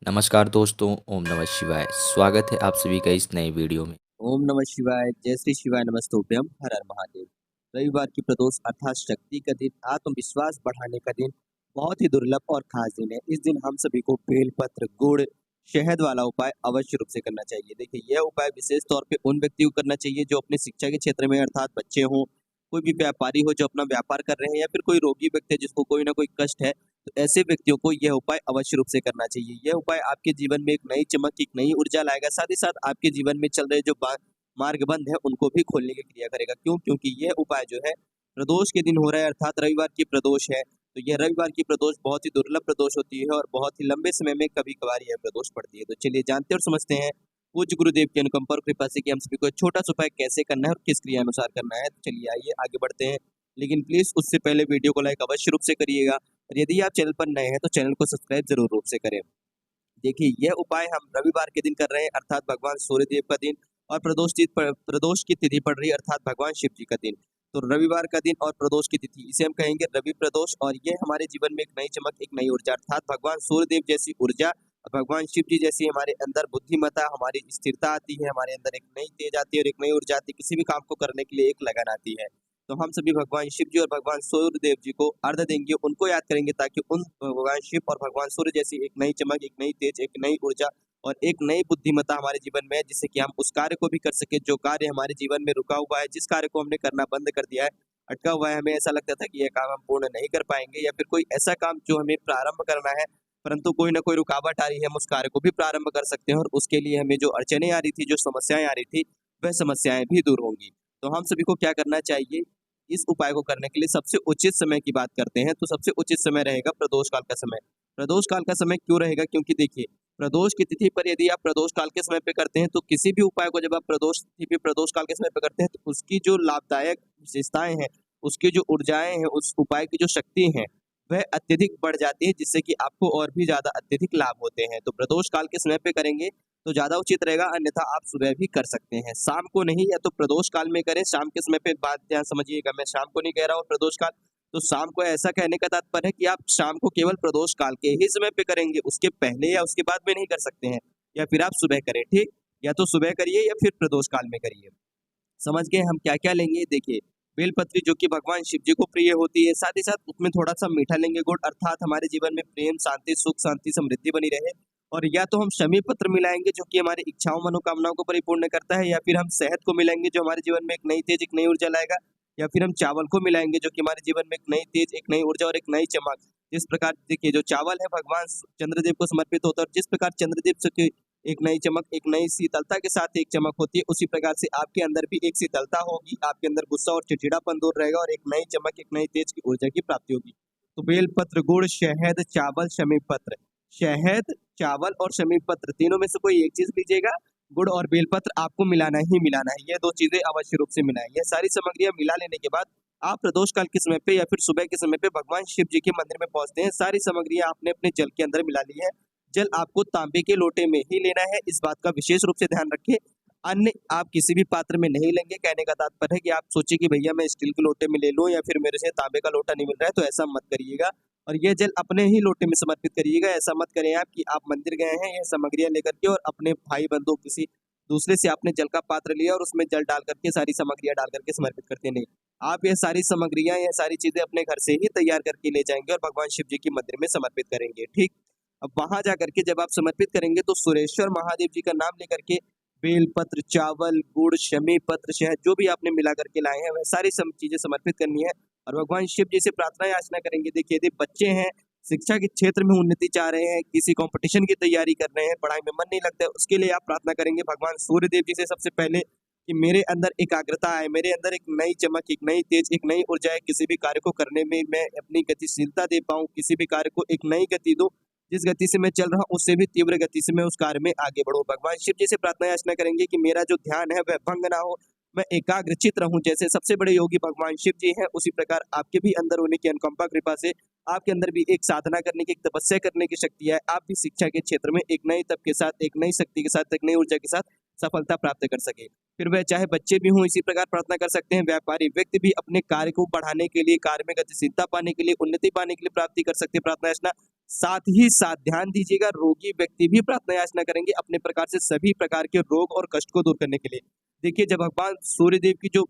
नमस्कार दोस्तों, ओम नमः शिवाय। स्वागत है आप सभी का इस नए वीडियो में। ओम नमः शिवाय, जय श्री शिवाय, नमस्तुभ्यम, हर हर महादेव। रविवार की प्रदोष अर्थात शक्ति का दिन, आत्मविश्वास बढ़ाने का दिन, बहुत ही दुर्लभ और खास दिन है। इस दिन हम सभी को बेलपत्र, गुड़, शहद वाला उपाय अवश्य रूप से करना चाहिए। देखिए, यह उपाय विशेष तौर पे उन व्यक्तियों को करना चाहिए जो अपने शिक्षा के क्षेत्र में अर्थात बच्चे हों, कोई भी व्यापारी हो जो अपना व्यापार कर रहे हैं या फिर कोई रोगी व्यक्ति है जिसको कोई ना कोई कष्ट है, तो ऐसे व्यक्तियों को यह उपाय अवश्य रूप से करना चाहिए। यह उपाय आपके जीवन में एक नई चमक, एक नई ऊर्जा लाएगा, साथ ही साथ आपके जीवन में चल रहे जो मार्ग बंद है उनको भी खोलने की क्रिया करेगा। क्यों? क्योंकि यह उपाय जो है प्रदोष के दिन हो रहा है अर्थात रविवार की प्रदोष है। तो यह रविवार की प्रदोष बहुत ही दुर्लभ प्रदोष होती है और बहुत ही लंबे समय में कभी-कभार यह प्रदोष पड़ती है। तो चलिए जानते और समझते हैं पूज्य गुरुदेव की अनुकंपा और कृपा से कि हम सभी को एक छोटा-सा उपाय कैसे करना है और किस क्रिया अनुसार करना है। तो चलिए आइए आगे बढ़ते हैं। लेकिन प्लीज़ उससे पहले वीडियो को लाइक अवश्य रूप से करिएगा और यदि आप चैनल पर नए हैं तो चैनल को सब्सक्राइब ज़रूर रूप से करें। देखिए, यह उपाय हम रविवार के दिन कर रहे हैं अर्थात भगवान सूर्यदेव का दिन और प्रदोष की तिथि पड़ रही है अर्थात भगवान शिव जी का दिन। तो रविवार का दिन और प्रदोष की तिथि इसे हम कहेंगे रवि प्रदोष और ये हमारे जीवन में एक नई चमक, एक नई ऊर्जा अर्थात भगवान सूर्यदेव जैसी ऊर्जा, भगवान शिव जी जैसी हमारे अंदर बुद्धिमत्ता, हमारी स्थिरता आती है, हमारे अंदर एक नई तेज आती है और एक नई ऊर्जा आती है, किसी भी काम को करने के लिए एक लगन आती है। तो हम सभी भगवान शिव जी और भगवान सूर्यदेव जी को अर्घ देंगे, उनको याद करेंगे ताकि उन भगवान शिव और भगवान सूर्य जैसी एक नई चमक, एक नई तेज, एक नई ऊर्जा और एक नई बुद्धिमत्ता हमारे जीवन में है, जिससे कि हम उस कार्य को भी कर सके जो कार्य हमारे जीवन में रुका हुआ है, जिस कार्य को हमने करना बंद कर दिया है, अटका हुआ है, हमें ऐसा लगता था कि यह काम हम पूर्ण नहीं कर पाएंगे या फिर कोई ऐसा काम जो हमें प्रारंभ करना है परंतु कोई ना कोई रुकावट आ रही है, हम उस कार्य को भी प्रारंभ कर सकते हैं और उसके लिए हमें जो अड़चने आ रही थी, जो समस्याएं आ रही थी, वह समस्याएं भी दूर होंगी। तो हम सभी को क्या करना चाहिए? इस उपाय को करने के लिए सबसे उचित समय की बात करते हैं तो सबसे उचित समय रहेगा प्रदोष काल का समय। प्रदोष काल का समय क्यों रहेगा? क्योंकि देखिए, प्रदोष की तिथि पर यदि आप प्रदोष काल के समय पे करते हैं तो किसी भी उपाय को जब आप प्रदोष तिथि पे प्रदोष काल के समय पे करते हैं तो उसकी जो लाभदायक विशेषताएं हैं, उसकी जो ऊर्जाएं हैं, उस उपाय की जो शक्ति है वह अत्यधिक बढ़ जाती है, जिससे कि आपको और भी ज्यादा अत्यधिक लाभ होते हैं। तो प्रदोष काल के समय पे करेंगे तो ज़्यादा उचित रहेगा, अन्यथा आप सुबह भी कर सकते हैं। शाम को नहीं या तो प्रदोष काल में करें, शाम के समय पे बात ध्यान समझिएगा, मैं शाम को नहीं कह रहा हूँ प्रदोष काल, तो शाम को ऐसा कहने का तात्पर्य है कि आप शाम को केवल प्रदोष काल के ही समय पे करेंगे, उसके पहले या उसके बाद में नहीं कर सकते हैं, या फिर आप सुबह करें, ठीक? या तो सुबह करिए या फिर प्रदोष काल में करिए। समझ गए हम क्या-क्या लेंगे? देखिए, बेलपत्री जो कि भगवान शिव जी को प्रिय होती है, साथ ही साथ उसमें थोड़ा-सा मीठा लेंगे गुड़ अर्थात हमारे जीवन में प्रेम, शांति, सुख, शांति, समृद्धि बनी रहे और या तो हम शमी पत्र मिलाएँगे जो कि हमारी इच्छाओं, मनोकामनाओं को परिपूर्ण करता है या फिर हम शहद को मिलाएँगे जो हमारे जीवन में एक नई तेज, एक नई ऊर्जा लाएगा या फिर हम चावल को मिलाएँगे जो कि हमारे जीवन में एक नई तेज, एक नई ऊर्जा और एक नई चमक। जिस प्रकार देखिए जो चावल है भगवान चंद्रदेव को समर्पित होता है और जिस प्रकार चंद्रदेव से की एक नई चमक, एक नई शीतलता के साथ एक चमक होती है, उसी प्रकार से आपके अंदर भी एक शीतलता होगी, आपके अंदर गुस्सा और चिड़चिड़ापन दूर रहेगा और एक नई चमक, एक नई तेज की ऊर्जा की प्राप्ति होगी। तो बेलपत्र, गुड़, शहद, चावल, शमी पत्र। शहद, चावल और शमी पत्र तीनों में से कोई एक चीज लीजिएगा। गुड़ और बेलपत्र आपको मिलाना ही मिलाना है, ये दो चीजें अवश्य रूप से मिलाएं। ये सारी सामग्रियां मिला लेने के बाद आप प्रदोष काल के समय पे या फिर सुबह के समय पे भगवान शिव जी के मंदिर में पहुंचते हैं। सारी सामग्रियां आपने अपने जल के अंदर मिला ली है। जल आपको तांबे के लोटे में ही लेना है, इस बात का विशेष रूप से ध्यान रखिए। अन्य आप किसी भी पात्र में नहीं लेंगे। कहने का तात्पर्य है कि आप सोचिए कि भैया मैं स्टील के लोटे में ले लूं या फिर मेरे से तांबे का लोटा नहीं मिल रहा है, तो ऐसा मत करिएगा और ये जल अपने ही लोटे में समर्पित करिएगा। ऐसा मत करें आप कि आप मंदिर गए हैं यह सामग्रियां लेकर के और अपने भाई बंधु किसी दूसरे से आपने जल का पात्र लिया और उसमें जल डाल करके सारी सामग्रियां डाल करके समर्पित करते नहीं। आप ये सारी सामग्रियां, यह सारी चीजें अपने घर से ही तैयार करके ले जाएंगे और भगवान शिव जी के मंदिर में समर्पित करेंगे, ठीक? अब वहां जाकर के जब आप समर्पित करेंगे तो सुरेश्वर महादेव जी का नाम लेकर के बेलपत्र, चावल, गुड़, शमी पत्र, शहद जो भी आपने मिला करके लाए हैं वह सारी चीजें समर्पित करनी है और भगवान शिव जी से प्रार्थना याचना करेंगे। देखिए, यदि बच्चे हैं, शिक्षा के क्षेत्र में उन्नति चाह रहे हैं, किसी कंपटीशन की तैयारी कर रहे हैं, पढ़ाई में मन नहीं लगता है, उसके लिए आप प्रार्थना करेंगे भगवान सूर्य देव जी से सबसे पहले कि मेरे अंदर एकाग्रता आए, मेरे अंदर एक नई चमक, एक नई तेज, एक नई ऊर्जा है, किसी भी कार्य को करने में मैं अपनी गतिशीलता दे पाऊं, किसी भी कार्य को एक नई गति दूं, जिस गति से मैं चल रहा हूँ उससे भी तीव्र गति से मैं उस कार्य में आगे बढ़ूं। भगवान शिव जी से प्रार्थना याचना करेंगे कि मेरा जो ध्यान है वह भंग ना हो, मैं एकाग्रचित रहूं। जैसे सबसे बड़े योगी भगवान शिव जी हैं, उसी प्रकार आपके भी अंदर होने की अनुकंपा कृपा से आपके अंदर भी एक साधना करने की, एक तपस्या करने की शक्ति है। आप भी शिक्षा के क्षेत्र में एक नए तप के साथ, एक नई शक्ति के साथ, एक नई ऊर्जा के साथ सफलता प्राप्त कर सके। फिर वह चाहे बच्चे भी हों, इसी प्रकार प्रार्थना कर सकते हैं। व्यापारी व्यक्ति भी अपने कार्य को बढ़ाने के लिए, कार्य में गतिशीलता पाने के लिए, उन्नति पाने के लिए प्राप्ति कर सकते हैं प्रार्थना याचना। साथ ही साथ ध्यान दीजिएगा, रोगी व्यक्ति भी प्रार्थना याचना करेंगे अपने प्रकार से सभी प्रकार के रोग और कष्ट को दूर करने के लिए। देखिए, जब भगवान सूर्यदेव की जो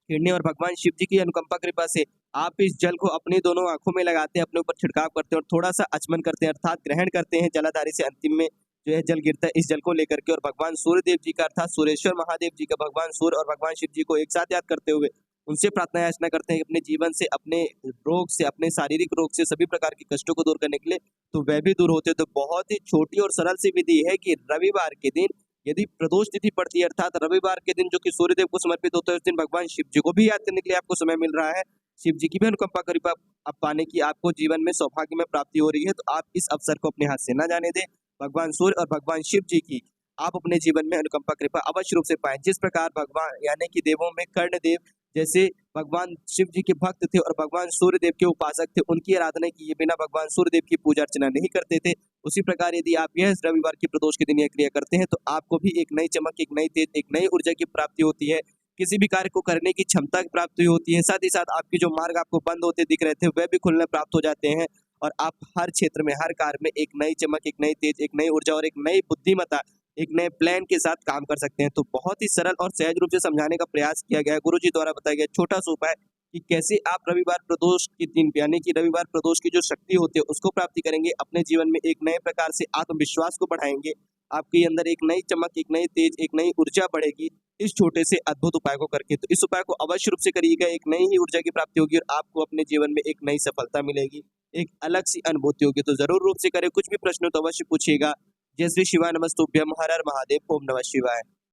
किरणें और भगवान शिव जी की अनुकंपा कृपा से आप इस जल को अपनी दोनों आंखों में लगाते हैं, अपने ऊपर छिड़काव करते हैं और थोड़ा सा आचमन करते हैं, अर्थात ग्रहण करते हैं जलाधारी से, अंतिम में जो है जल गिरता है इस जल को लेकर के, और भगवान सूर्यदेव जी का अर्थात सूर्येश्वर महादेव जी का, भगवान सूर्य और भगवान शिव जी को एक साथ याद करते हुए उनसे प्रार्थना याचना करते हैं अपने जीवन से, अपने रोग से, अपने शारीरिक रोग से, सभी प्रकार के कष्टों को दूर करने के लिए, तो वह भी दूर होते हैं। तो बहुत ही छोटी और सरल सी विधि है कि रविवार के दिन यदि प्रदोष तिथि पड़ती है, अर्थात रविवार के दिन जो कि सूर्यदेव को समर्पित होता है, उस दिन भगवान शिव जी को भी याद करने के लिए आपको समय मिल रहा है। शिव जी की भी अनुकंपा कृपा आप पाने की आपको जीवन में सौभाग्य में प्राप्ति हो रही है, तो आप इस अवसर को अपने हाथ से न जाने दें। भगवान सूर्य और भगवान शिव जी की आप अपने जीवन में अनुकंपा कृपा अवश्य रूप से पाएं। जिस प्रकार भगवान यानी कि देवों में कर्णदेव जैसे भगवान शिव जी के भक्त थे और भगवान सूर्य देव के उपासक थे, उनकी आराधना किए बिना भगवान सूर्य देव की पूजा अर्चना नहीं करते थे, उसी प्रकार यदि आप यह रविवार की प्रदोष के दिन यह क्रिया करते हैं, तो आपको भी एक नई चमक, एक नई तेज, एक नई ऊर्जा की प्राप्ति होती है, किसी भी कार्य को करने की क्षमता की प्राप्ति होती है। साथ ही साथ आपकी जो मार्ग आपको बंद होते दिख रहे थे, वह भी खुलने प्राप्त हो जाते हैं, और आप हर क्षेत्र में, हर कार्य में एक नई चमक, एक नई तेज, एक नई ऊर्जा और एक नई बुद्धिमत्ता, एक नए प्लान के साथ काम कर सकते हैं। तो बहुत ही सरल और सहज रूप से समझाने का प्रयास किया गया है, गुरु जी द्वारा बताया गया छोटा सा उपाय कि कैसे आप रविवार प्रदोष के दिन यानी कि रविवार प्रदोष की जो शक्ति होती है उसको प्राप्ति करेंगे, अपने जीवन में एक नए प्रकार से आत्मविश्वास को बढ़ाएंगे, आपके अंदर एक नई चमक, एक नई तेज, एक नई ऊर्जा बढ़ेगी इस छोटे से अद्भुत उपाय को करके। तो इस उपाय को अवश्य रूप से करिएगा, एक नई ही ऊर्जा की प्राप्ति होगी और आपको अपने जीवन में एक नई सफलता मिलेगी, एक अलग सी अनुभूति होगी। तो जरूर रूप से करें। कुछ भी प्रश्न हो तो अवश्य पूछिएगा। जय श्री शिवाय, नमस्तुभ्यम, हर हर महादेव, ओम नमः शिवाय।